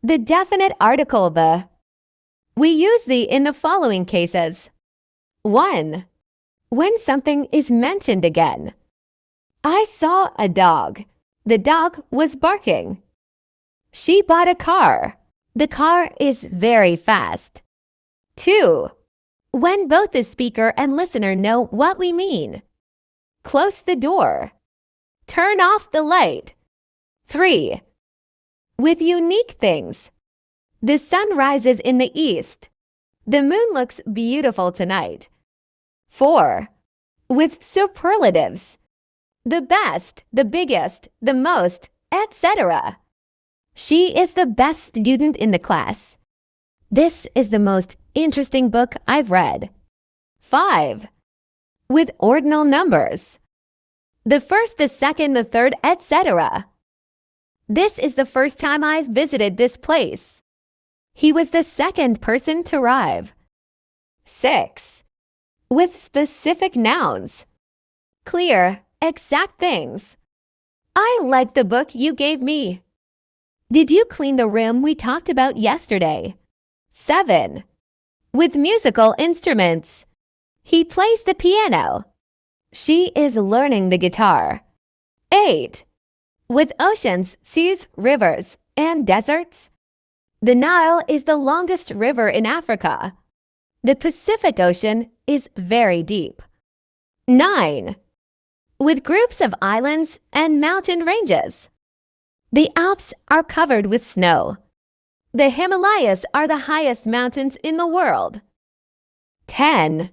The definite article the. We use the in the following cases. 1. When something is mentioned again. I saw a dog. The dog was barking. She bought a car. The car is very fast. 2. When both the speaker and listener know what we mean. Close the door. Turn off the light. 3. With unique things. The sun rises in the east. The moon looks beautiful tonight. 4. With superlatives. The best, the biggest, the most, etc. She is the best student in the class. This is the most interesting book I've read. 5. With ordinal numbers. The first, the second, the third, etc. This is the first time I've visited this place. He was the second person to arrive. 6. With specific nouns. Clear, exact things. I like the book you gave me. Did you clean the room we talked about yesterday? 7. With musical instruments. He plays the piano. She is learning the guitar. 8. With oceans, seas, rivers, and deserts. The Nile is the longest river in Africa. The Pacific Ocean is very deep. 9. With groups of islands and mountain ranges. The Alps are covered with snow. The Himalayas are the highest mountains in the world. 10.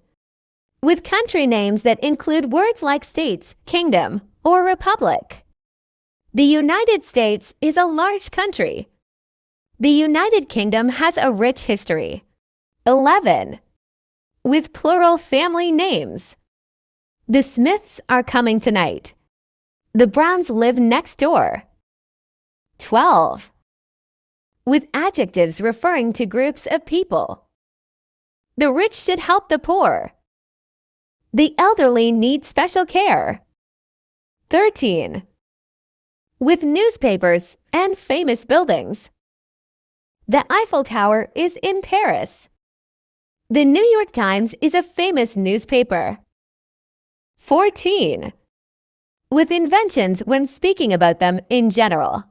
With country names that include words like states, kingdom, or republic. The United States is a large country. The United Kingdom has a rich history. 11. With plural family names. The Smiths are coming tonight. The Browns live next door. 12. With adjectives referring to groups of people. The rich should help the poor. The elderly need special care. 13. With newspapers and famous buildings. The Eiffel Tower is in Paris. The New York Times is a famous newspaper. 14. With inventions when speaking about them in general.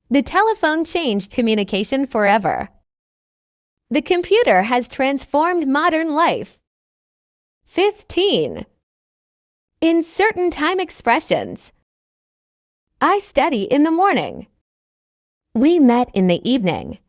The telephone changed communication forever. The computer has transformed modern life. 15. In certain time expressions. I study in the morning. We met in the evening.